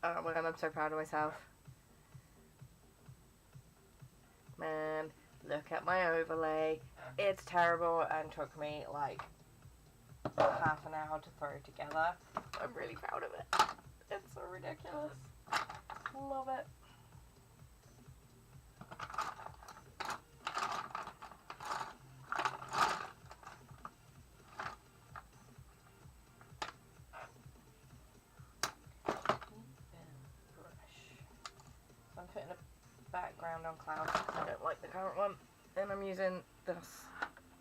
Oh my god, I'm so proud of myself. Man, look at my overlay. It's terrible and took me like half an hour to throw together. I'm really proud of it. It's so ridiculous. Love it. So I'm putting a background on Klaus because I don't like the current one, and I'm using this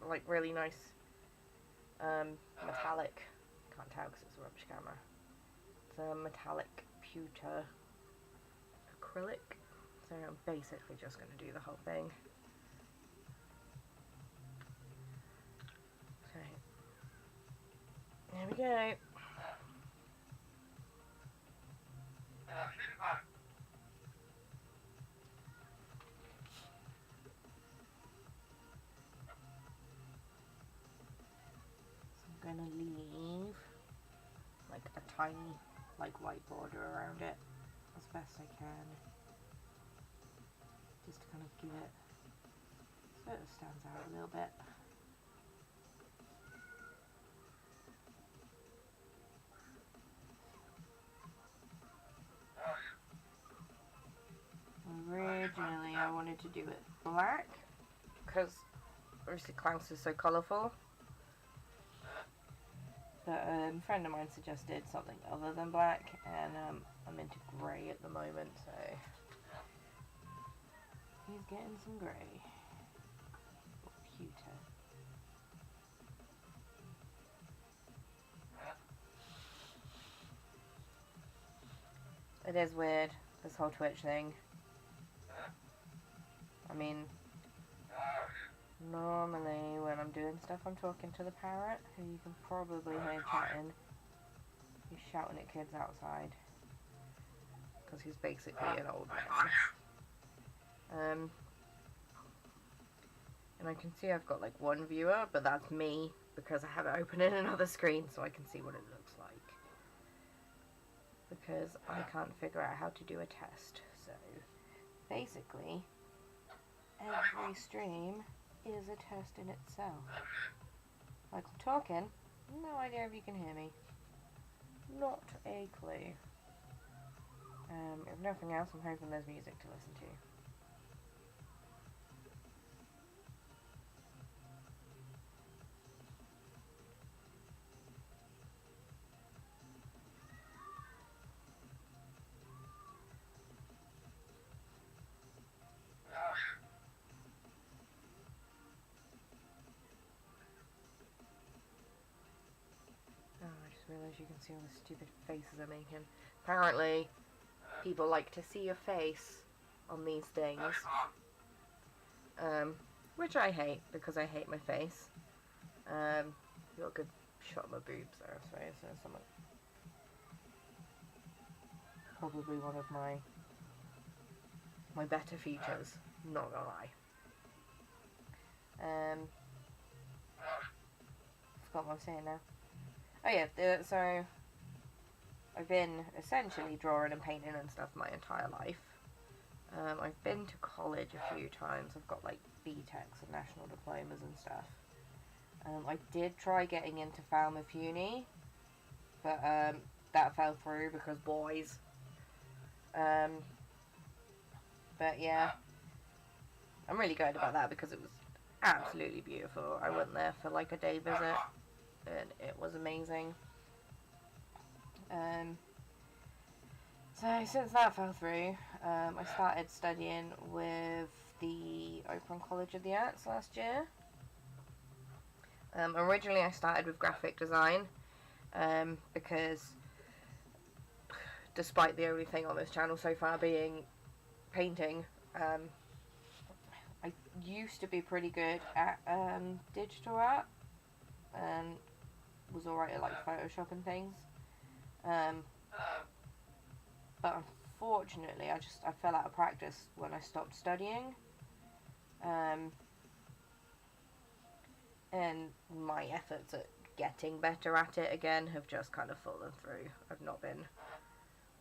like really nice metallic, can't tell because it's a rubbish camera, it's a metallic pewter acrylic, so I'm basically just going to do the whole thing. So there we go. I'm gonna leave like a tiny like white border around it as best I can, just to kind of give it so it stands out a little bit. Originally I wanted to do it black because obviously Klaus is so colourful. But a friend of mine suggested something other than black, and I'm into grey at the moment, so he's getting some grey. Or pewter. It is weird, this whole Twitch thing. I mean, normally when I'm doing stuff I'm talking to the parrot, who you can probably hear chatting. He's shouting at kids outside because he's basically an old man. And I can see I've got like one viewer, but that's me because I have it open in another screen so I can see what it looks like, because I can't figure out how to do a test. So basically every stream is a test in itself. Like I'm talking, no idea if you can hear me. Not a clue. If nothing else, I'm hoping there's music to listen to. Oh, I just realised you can see all the stupid faces I'm making. Apparently, people like to see your face on these things. Which I hate, because I hate my face. Got a good shot of my boobs there, I suppose. So something. Probably one of my better features, not gonna lie. Forgot what I'm saying now. Oh yeah, so I've been essentially drawing and painting and stuff my entire life. I've been to college a few times. I've got like BTECs and national diplomas and stuff. I did try getting into Falmouth Uni, but that fell through because boys. But yeah, I'm really glad about that because it was absolutely beautiful. I went there for like a day visit and it was amazing. So since that fell through, I started studying with the Open College of the Arts last year. Originally I started with graphic design because despite the only thing on this channel so far being painting, I used to be pretty good at digital art and was alright at like Photoshop and things. But unfortunately I fell out of practice when I stopped studying. And my efforts at getting better at it again have just kind of fallen through. I've not been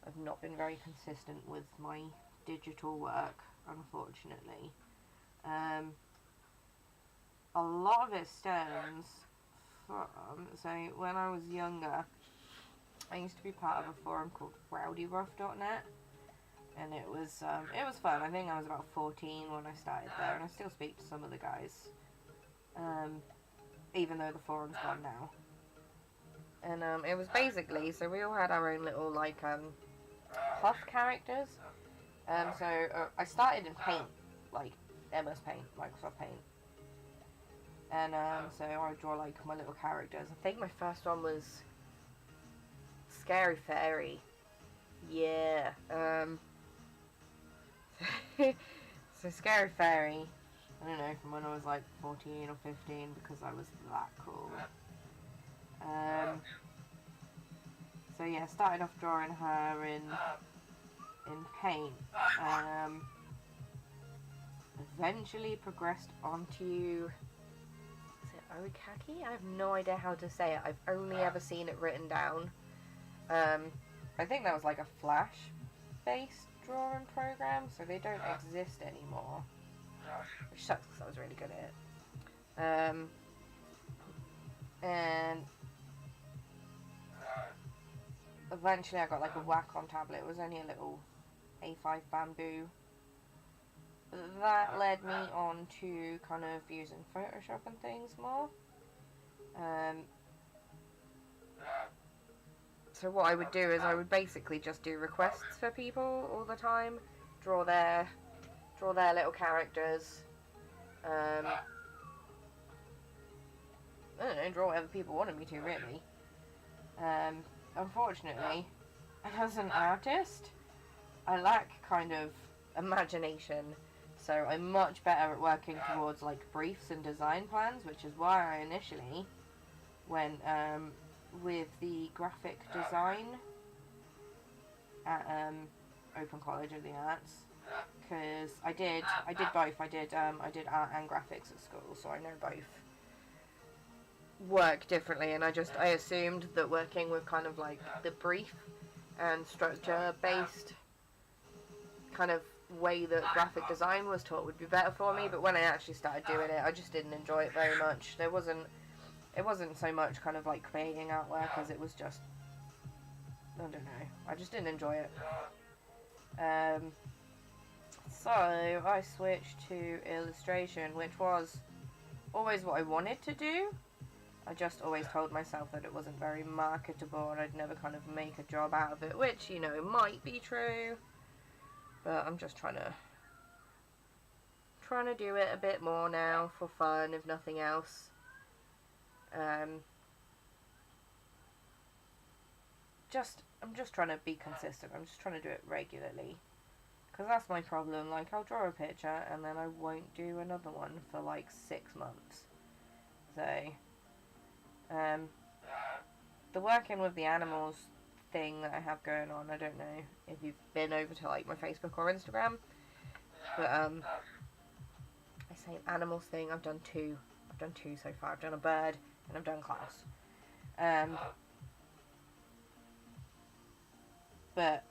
I've not been very consistent with my digital work, unfortunately. A lot of it stems from, so when I was younger, I used to be part of a forum called rowdyrough.net, and it was fun. I think I was about 14 when I started there, and I still speak to some of the guys, even though the forum's gone now. And it was basically, so we all had our own little like Huff characters. So I started in Paint, like MS Paint, Microsoft Paint. And so I would draw like my little characters. I think my first one was Scary Fairy. Yeah. So Scary Fairy, I don't know, from when I was like 14 or 15, because I was that cool. So yeah, started off drawing her in Paint. Eventually progressed onto, is it Orikaki? I have no idea how to say it. I've only ever seen it written down. I think that was like a Flash-based drawing program, so they don't exist anymore. Which sucks because I was really good at it. And eventually I got like a Wacom tablet. It was only a little A5 bamboo. That led me on to kind of using Photoshop and things more. So what I would do is I would basically just do requests for people all the time, draw their little characters. I don't know, draw whatever people wanted me to, really. Unfortunately, as an artist, I lack kind of imagination, so I'm much better at working towards like briefs and design plans, which is why I initially went with the graphic design at Open College of the Arts, because I did both. I did art and graphics at school, so I know both work differently, and I assumed that working with kind of like the brief and structure based kind of way that graphic design was taught would be better for me, but when I actually started doing it, I just didn't enjoy it very much. It wasn't so much kind of like creating artwork as it was just, I don't know, I just didn't enjoy it. So I switched to illustration, which was always what I wanted to do. I just always told myself that it wasn't very marketable and I'd never kind of make a job out of it, which, you know, might be true, but I'm just trying to do it a bit more now for fun, if nothing else. I'm just trying to be consistent. I'm just trying to do it regularly, because that's my problem. Like, I'll draw a picture and then I won't do another one for like 6 months. So the working with the animals thing that I have going on, I don't know if you've been over to like my Facebook or Instagram, but I say animals thing, I've done two so far. I've done a bird and I've done Klaus. But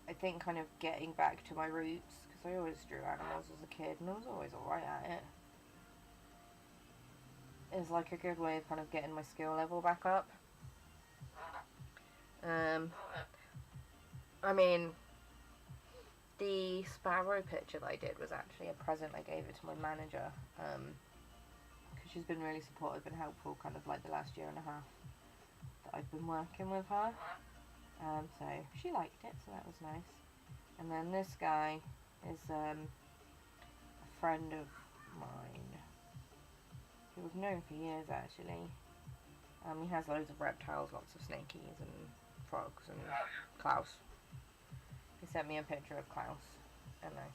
I think kind of getting back to my roots, because I always drew animals as a kid and I was always alright at it, is like a good way of kind of getting my skill level back up. I mean, the sparrow picture that I did was actually a present I gave it to my manager, because she's been really supportive and helpful kind of like the last year and a half that I've been working with her. So she liked it, so that was nice. And then this guy is a friend of mine who we've known for years, actually. He has loads of reptiles, lots of snakies and frogs, and Klaus. He sent me a picture of Klaus, and I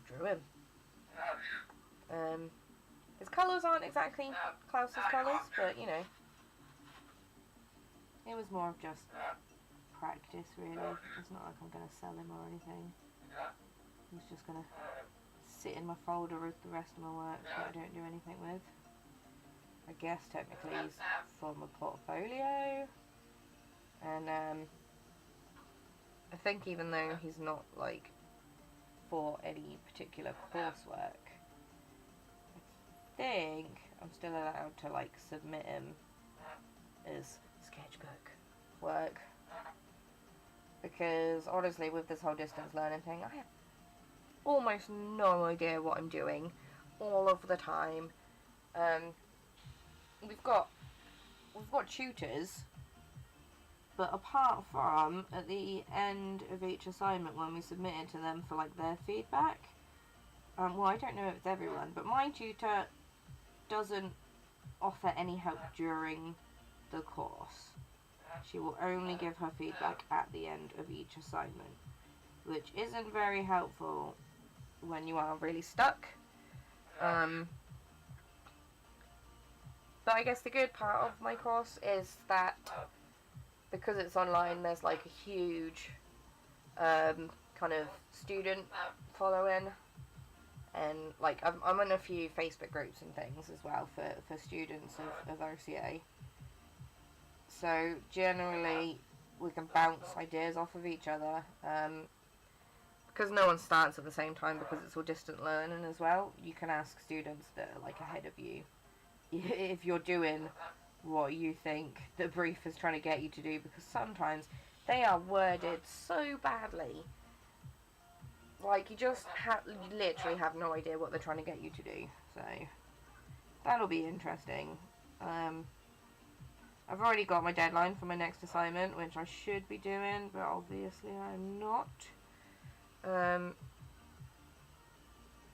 drew him. His colours aren't exactly Klaus's colours, but, you know, it was more of just practice, really. It's not like I'm going to sell him or anything. He's just going to sit in my folder with the rest of my work that I don't do anything with. I guess technically he's for my portfolio. And I think even though he's not, like, for any particular coursework, I think I'm still allowed to, like, submit him as sketchbook work. Because, honestly, with this whole distance learning thing, I have almost no idea what I'm doing all of the time. We've got tutors, but apart from at the end of each assignment when we submit it to them for, like, their feedback, well, I don't know if it's everyone, but my tutor doesn't offer any help during the course. She will only give her feedback at the end of each assignment, which isn't very helpful when you are really stuck. But I guess the good part of my course is that because it's online, there's, like, a huge kind of student following, and, like, I'm in a few Facebook groups and things as well for students of OCA. So generally we can bounce ideas off of each other, because no one starts at the same time because it's all distant learning as well. You can ask students that are, like, ahead of you if you're doing what you think the brief is trying to get you to do, because sometimes they are worded so badly, like, you literally have no idea what they're trying to get you to do. So that'll be interesting. I've already got my deadline for my next assignment, which I should be doing, but obviously I'm not. But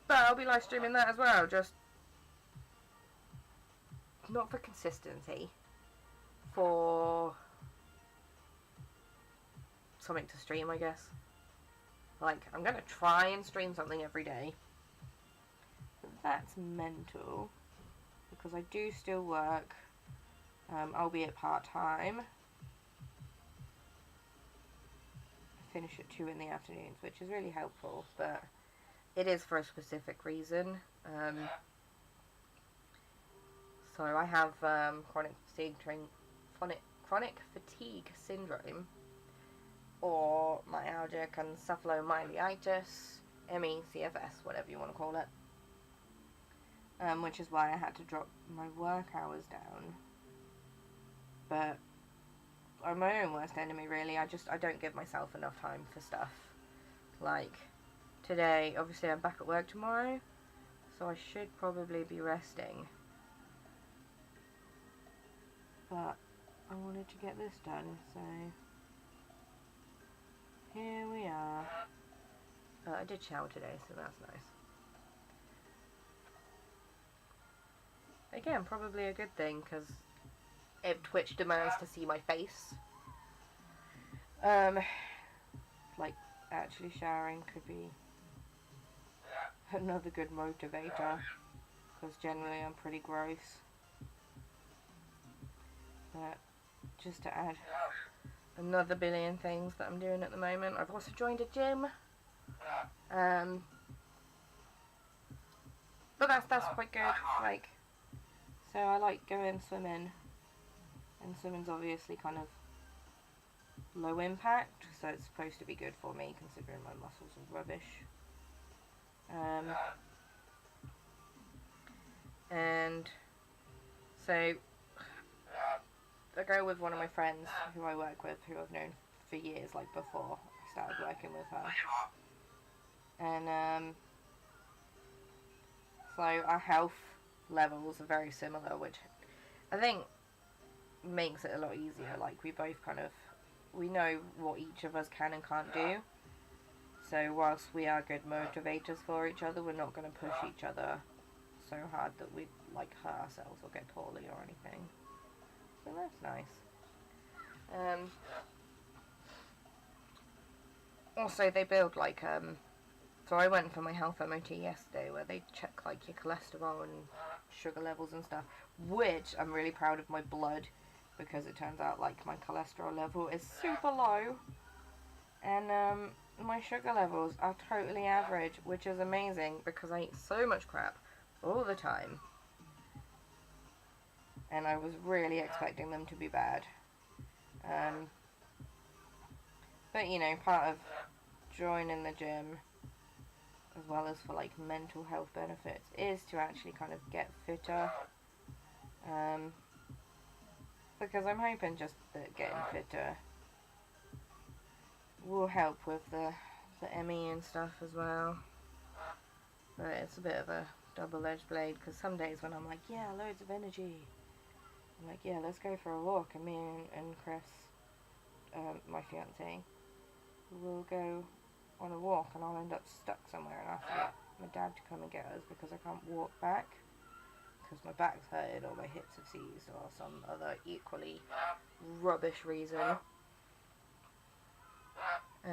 I'll be live streaming that as well, just not for consistency, for something to stream, I guess. Like, I'm gonna try and stream something every day, but that's mental, because I do still work, albeit part-time. I finish at 2 in the afternoons, which is really helpful, but it is for a specific reason. So I have chronic fatigue syndrome, or myalgic encephalomyelitis, ME/CFS, whatever you want to call it. Which is why I had to drop my work hours down. But I'm my own worst enemy, really. I don't give myself enough time for stuff. Like, today, obviously I'm back at work tomorrow, so I should probably be resting. But I wanted to get this done, so here we are. I did shower today, so that's nice. Again, probably a good thing, because if Twitch demands to see my face, like, actually showering could be another good motivator, because generally I'm pretty gross. But just to add another billion things that I'm doing at the moment, I've also joined a gym. But that's quite good. Like, so I like going swimming, and swimming's obviously kind of low impact, so it's supposed to be good for me considering my muscles are rubbish. And so I go with one of my friends who I work with, who I've known for years, like before I started working with her. And so our health levels are very similar, which I think makes it a lot easier. Like, we both we know what each of us can and can't do. So whilst we are good motivators for each other, we're not going to push each other so hard that we, like, hurt ourselves or get poorly or anything. So that's nice. Also, they build, like, so I went for my health MOT yesterday, where they check, like, your cholesterol and sugar levels and stuff, which I'm really proud of my blood, because it turns out, like, my cholesterol level is super low, and my sugar levels are totally average, which is amazing, because I eat so much crap all the time, and I was really expecting them to be bad. But, you know, part of joining the gym, as well as for, like, mental health benefits, is to actually kind of get fitter. Because I'm hoping just that getting fitter will help with the ME and stuff as well. But it's a bit of a double-edged blade, because some days when I'm like, yeah, loads of energy, I'm like, yeah, let's go for a walk, and me and Chris, my fiance, will go on a walk, and I'll end up stuck somewhere, and I have to get my dad to come and get us because I can't walk back because my back's hurted or my hips have seized or some other equally rubbish reason. Oh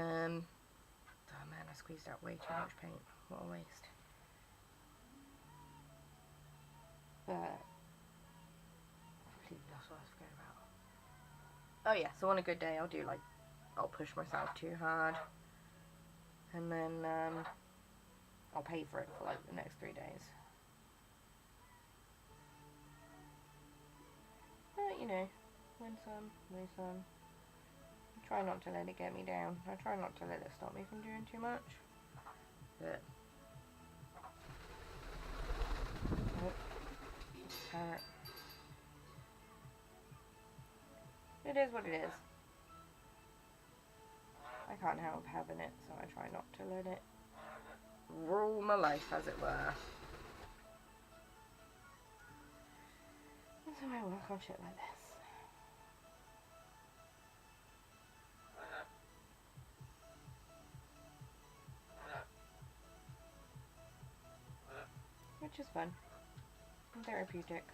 man, I squeezed out way too much paint. What a waste. But I completely lost what I was forgetting about. Oh yeah, so on a good day I'll push myself too hard, and then I'll pay for it for like the next 3 days. But you know, win some, lose some. I try not to let it get me down. I try not to let it stop me from doing too much. But parrot. It is what it is. I can't help having it, so I try not to let it rule my life, as it were. And so I work on shit like this. Which is fun and therapeutic.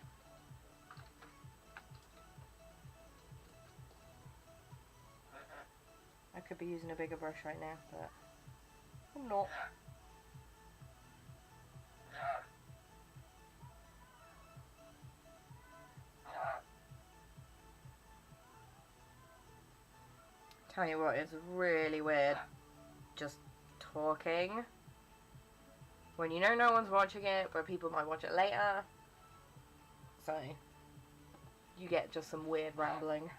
I could be using a bigger brush right now, but I'm not. Tell you what, it's really weird just talking when you know no one's watching it, but people might watch it later. So you get just some weird rambling.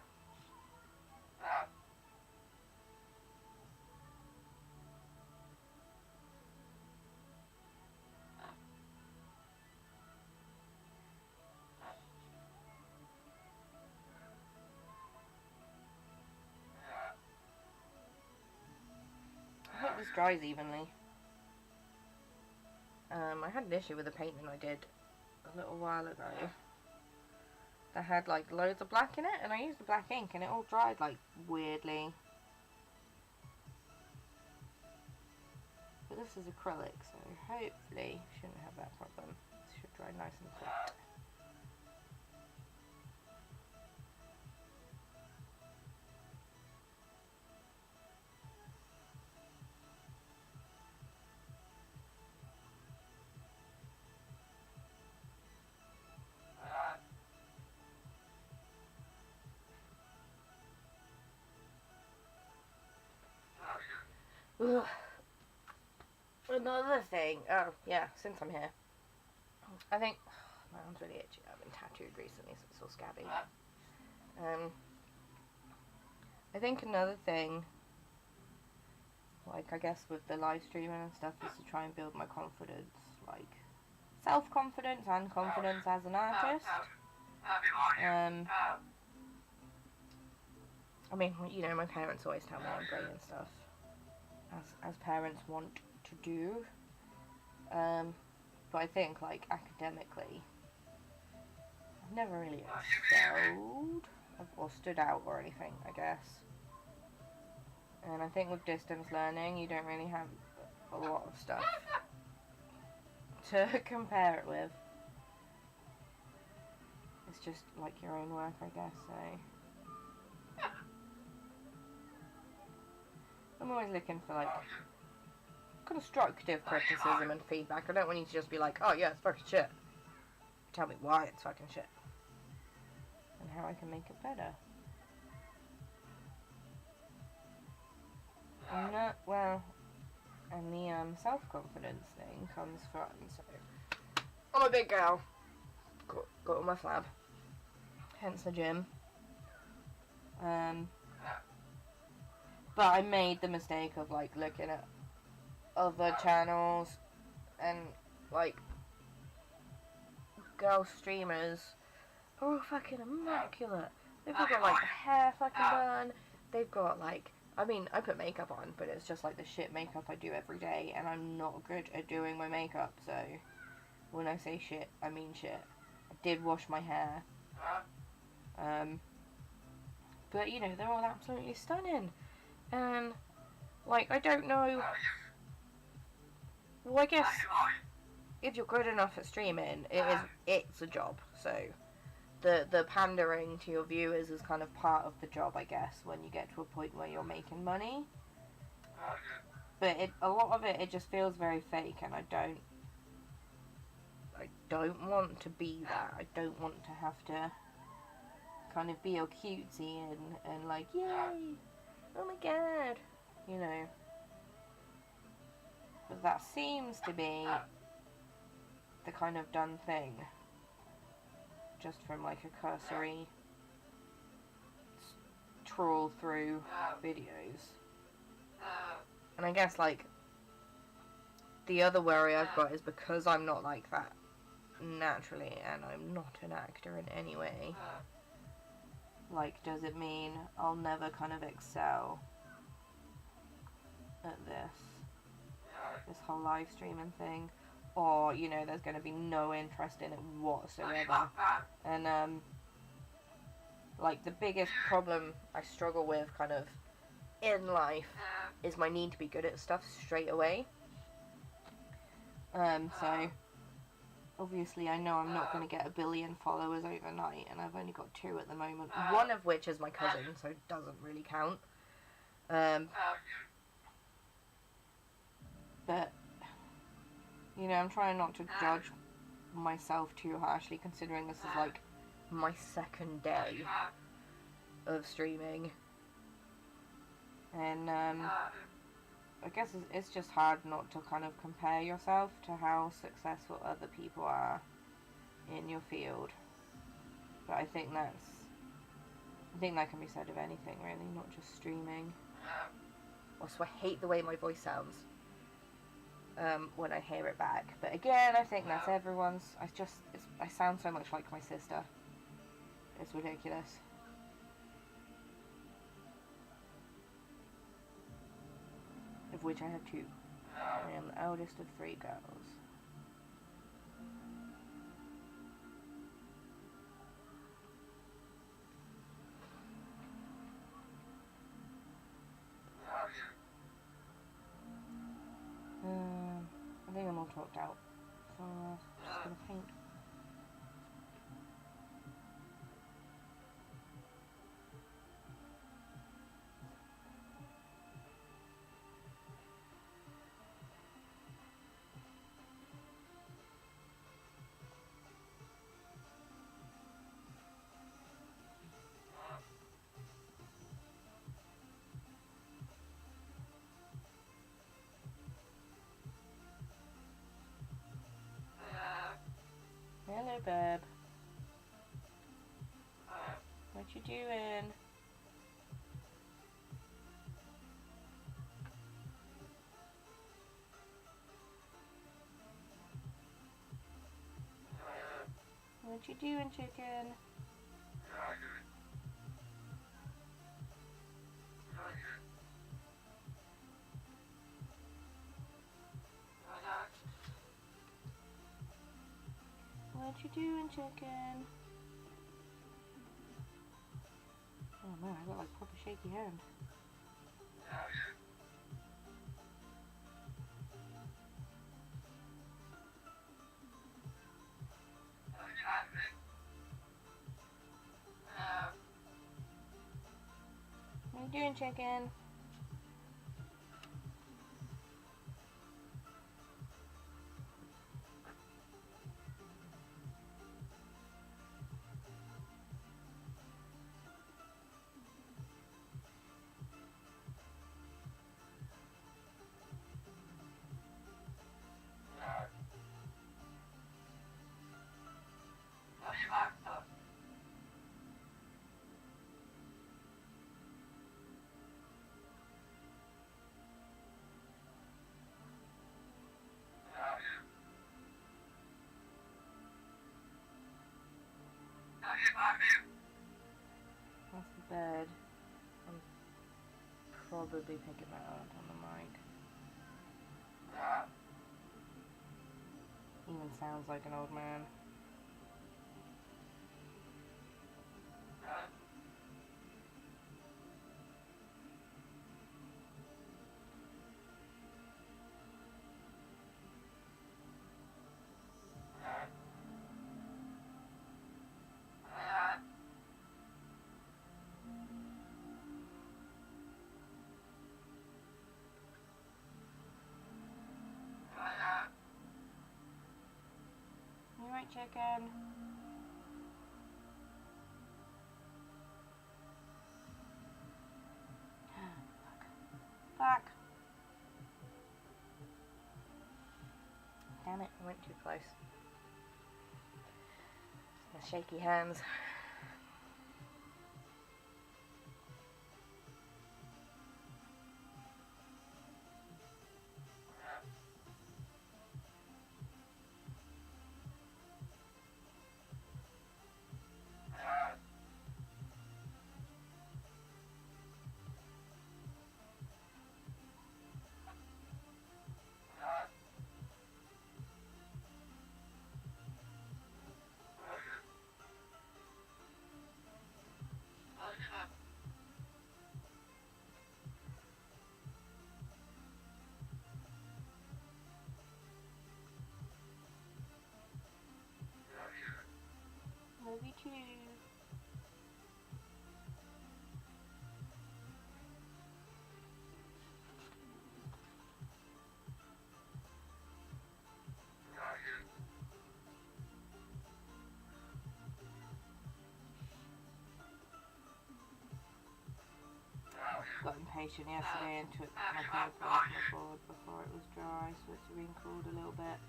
I hope this dries evenly. I had an issue with a painting I did a little while ago that had like loads of black in it, and I used the black ink and it all dried like weirdly. But this is acrylic, so hopefully shouldn't have that problem. It should dry nice and quick. Ugh. Another thing, oh yeah, since I'm here, I think, my arm's really itchy. I've been tattooed recently, so it's all scabby. I think another thing, like I guess with the live streaming and stuff, is to try and build my confidence, like self-confidence and confidence as an artist. I mean, you know, my parents always tell me I'm great and stuff, as parents want to do. But I think, like, academically, I've never really excelled or stood out or anything, I guess. And I think with distance learning, you don't really have a lot of stuff to compare it with. It's just like your own work, I guess, so I'm always looking for like constructive criticism and feedback. I don't want you to just be like, oh yeah, it's fucking shit. Tell me why it's fucking shit and how I can make it better. Well, and the self-confidence thing comes from, so I'm a big girl, got all my flab, hence the gym. But I made the mistake of, like, looking at other channels and, like, girl streamers are all fucking immaculate. They've all got, like, the hair fucking done. They've got, like, I mean, I put makeup on, but it's just, like, the shit makeup I do every day, and I'm not good at doing my makeup, so when I say shit, I mean shit. I did wash my hair. But, you know, they're all absolutely stunning. And, like, I don't know. Well, I guess if you're good enough at streaming, it's a job. So the pandering to your viewers is kind of part of the job, I guess, when you get to a point where you're making money. But a lot of it just feels very fake, and I don't want to be that. I don't want to have to kind of be all cutesy and like, yay, oh my god, you know. But that seems to be the kind of done thing, just from like a cursory trawl through videos. And I guess, like, the other worry I've got is because I'm not like that naturally, and I'm not an actor in any way, like, does it mean I'll never kind of excel at this whole live streaming thing? Or, you know, there's going to be no interest in it whatsoever. And, like, the biggest problem I struggle with kind of in life is my need to be good at stuff straight away. So obviously I know I'm not going to get 1 billion followers overnight, and I've only got 2 at the moment, one of which is my cousin, so it doesn't really count. But, you know, I'm trying not to judge myself too harshly, considering this is like my 2nd day of streaming. And I guess it's just hard not to kind of compare yourself to how successful other people are in your field. But I think that can be said of anything, really, not just streaming. Also, I hate the way my voice sounds when I hear it back. But again, I think that's everyone's. I sound so much like my sister. It's ridiculous. Of which I have 2. I am the eldest of 3 girls. I think I'm all talked out, so I'm just gonna paint. Hello, babe. What you doing? What you doing, chicken? What you doing, chicken? Oh man, I got like proper shaky hand. What you doing, chicken? That's the bed. I'm probably picking that up on the mic. Even sounds like an old man. You right, chicken? Back. Damn it, I went too close. My shaky hands. Love you too. Got impatient yesterday and took my paper off my board before it was dry, so it's wrinkled a little bit.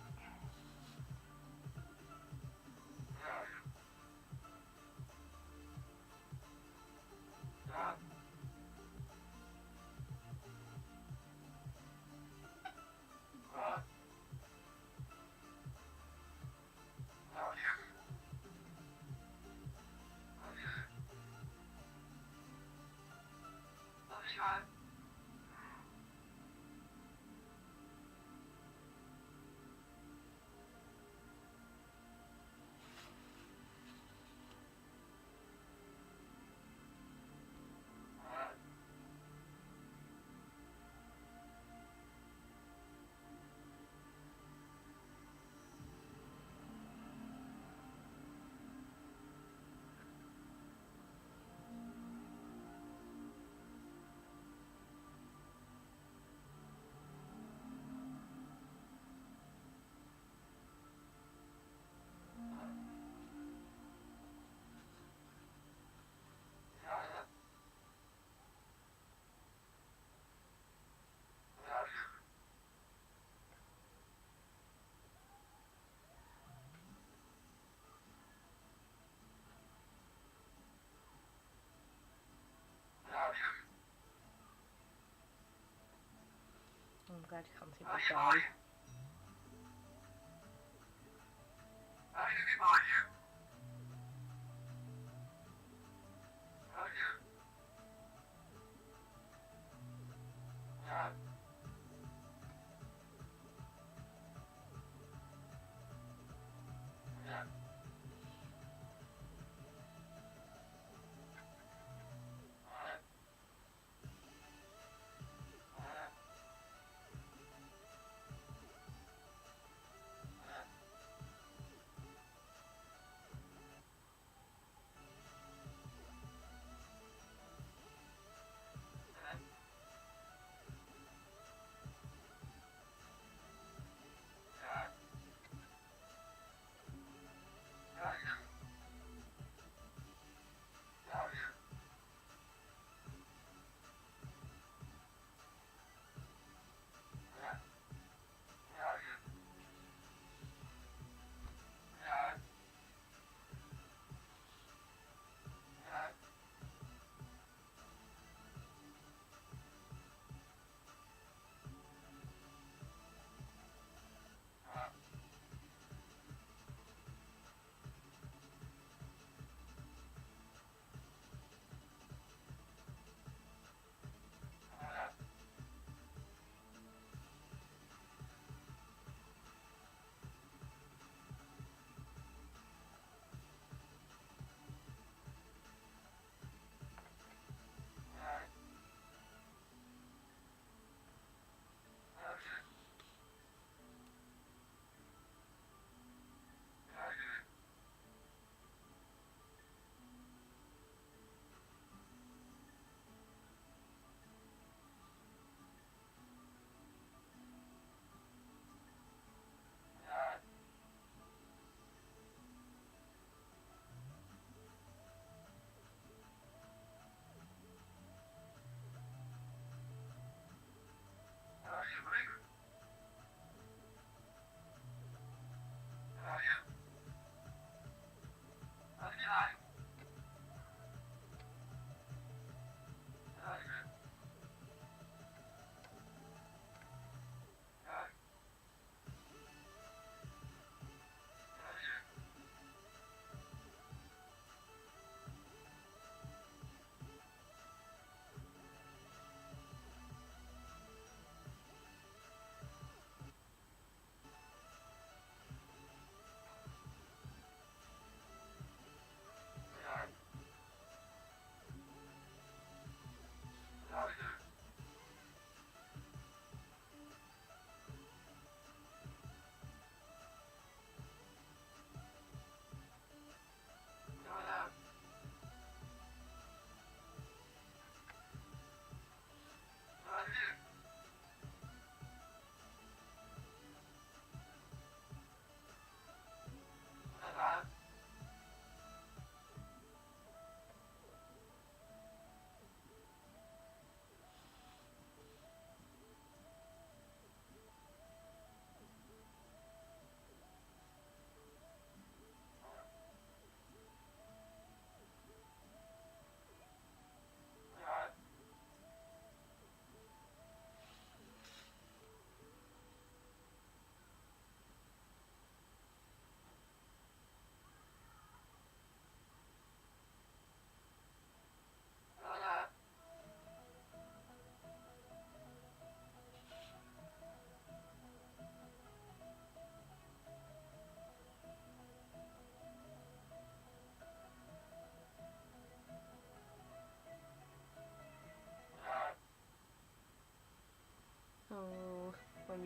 I'm glad you can't see my dog.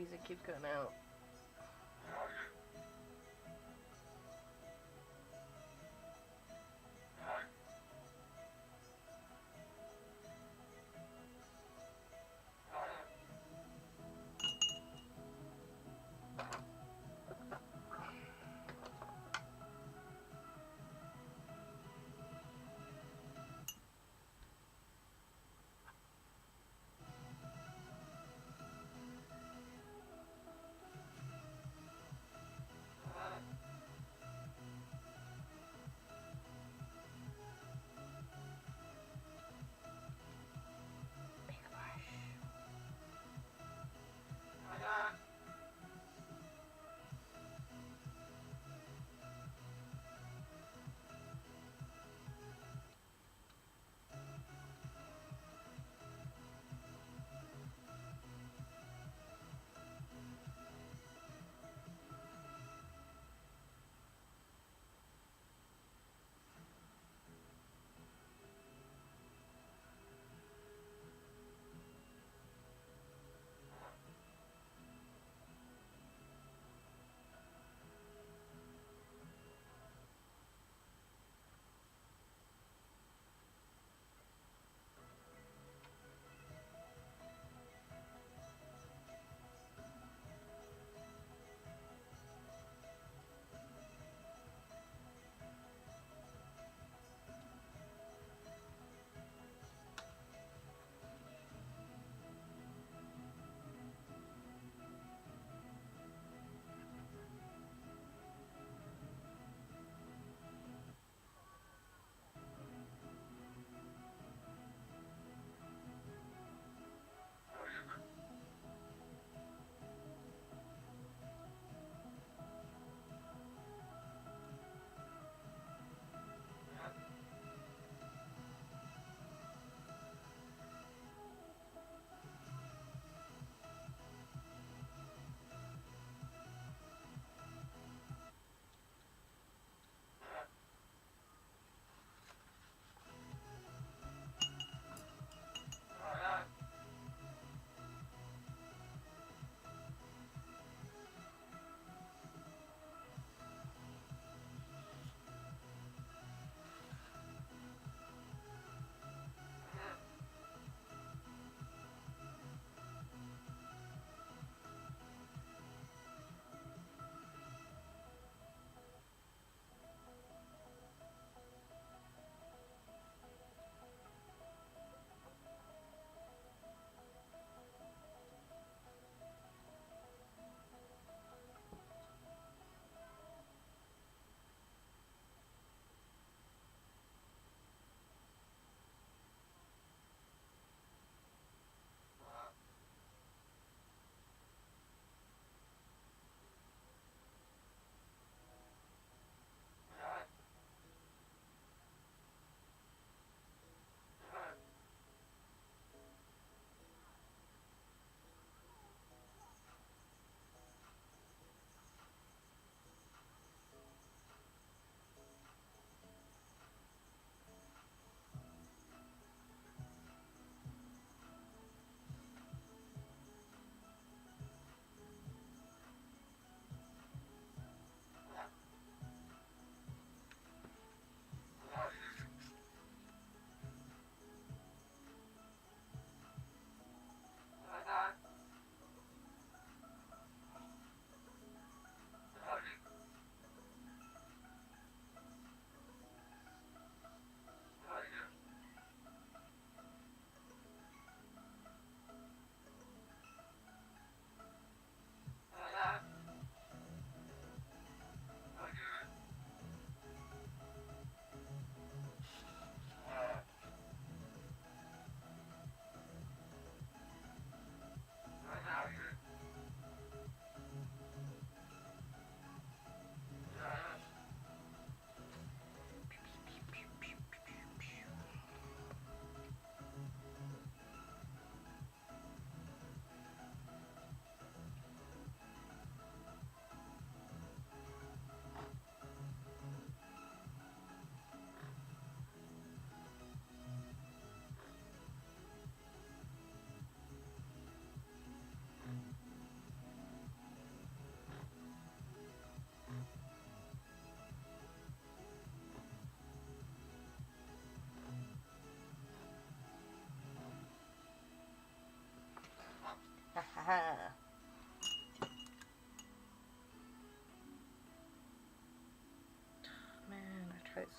music keeps cutting out.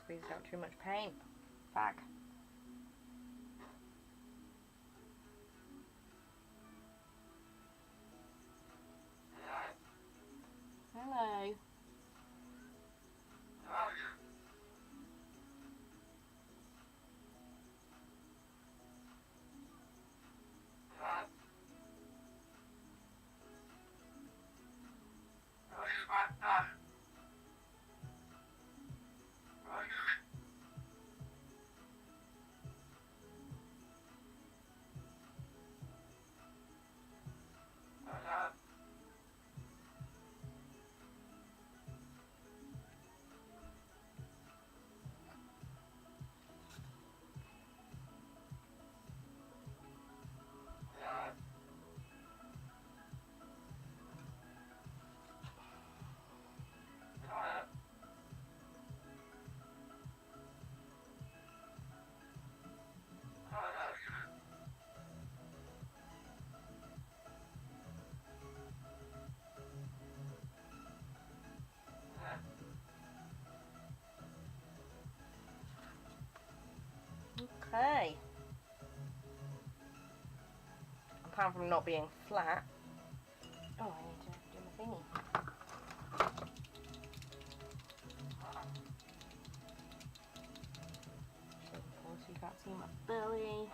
squeezed out too much paint. Fuck. Hello. Okay. Apart from not being flat. Oh, I need to do my thingy. So, of course, you can't see my belly.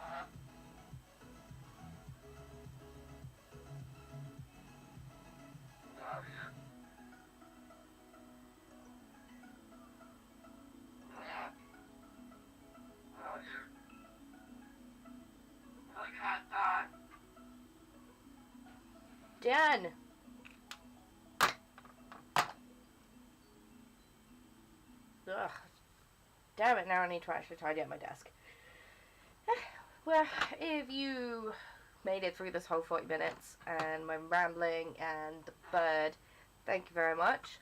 Done! Ugh. Damn it, now I need to actually tidy up my desk. Well, if you made it through this whole 40 minutes and my rambling and the bird, thank you very much.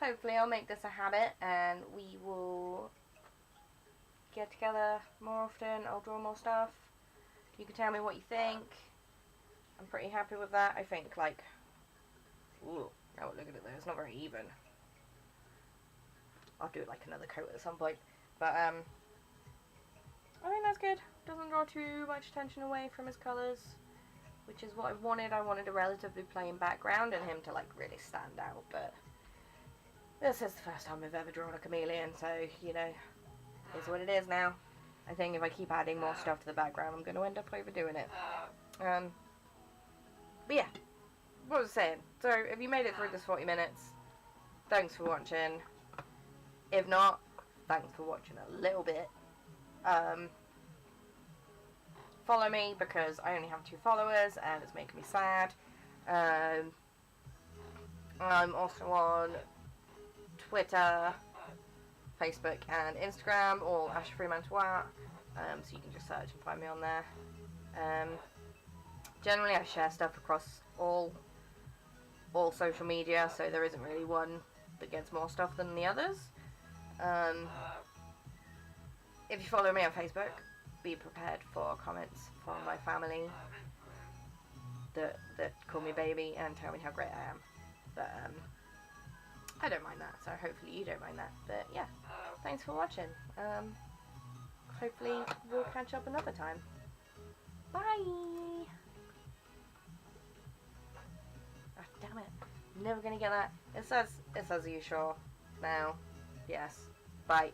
Hopefully I'll make this a habit and we will get together more often. I'll draw more stuff. You can tell me what you think. I'm pretty happy with that. I think, like, ooh, now look at it there, it's not very even. I'll do like another coat at some point. But, I think that's good. Doesn't draw too much attention away from his colours, which is what I wanted. I wanted a relatively plain background and him to, like, really stand out, but this is the first time I've ever drawn a chameleon, so, you know, it's what it is now. I think if I keep adding more stuff to the background, I'm going to end up overdoing it. But yeah, what was I saying? So, if you made it through this 40 minutes, thanks for watching. If not, thanks for watching a little bit. Follow me, because I only have 2 followers, and it's making me sad. I'm also on Twitter, Facebook, and Instagram, all Ash Freeman2Art, so you can just search and find me on there. Generally, I share stuff across all social media, so there isn't really one that gets more stuff than the others. If you follow me on Facebook, be prepared for comments from my family that call me baby and tell me how great I am. But I don't mind that, so hopefully you don't mind that. But yeah, thanks for watching. Hopefully we'll catch up another time. Bye! Damn it. I'm never gonna get that. It says, are you sure? Now. Yes. Bye.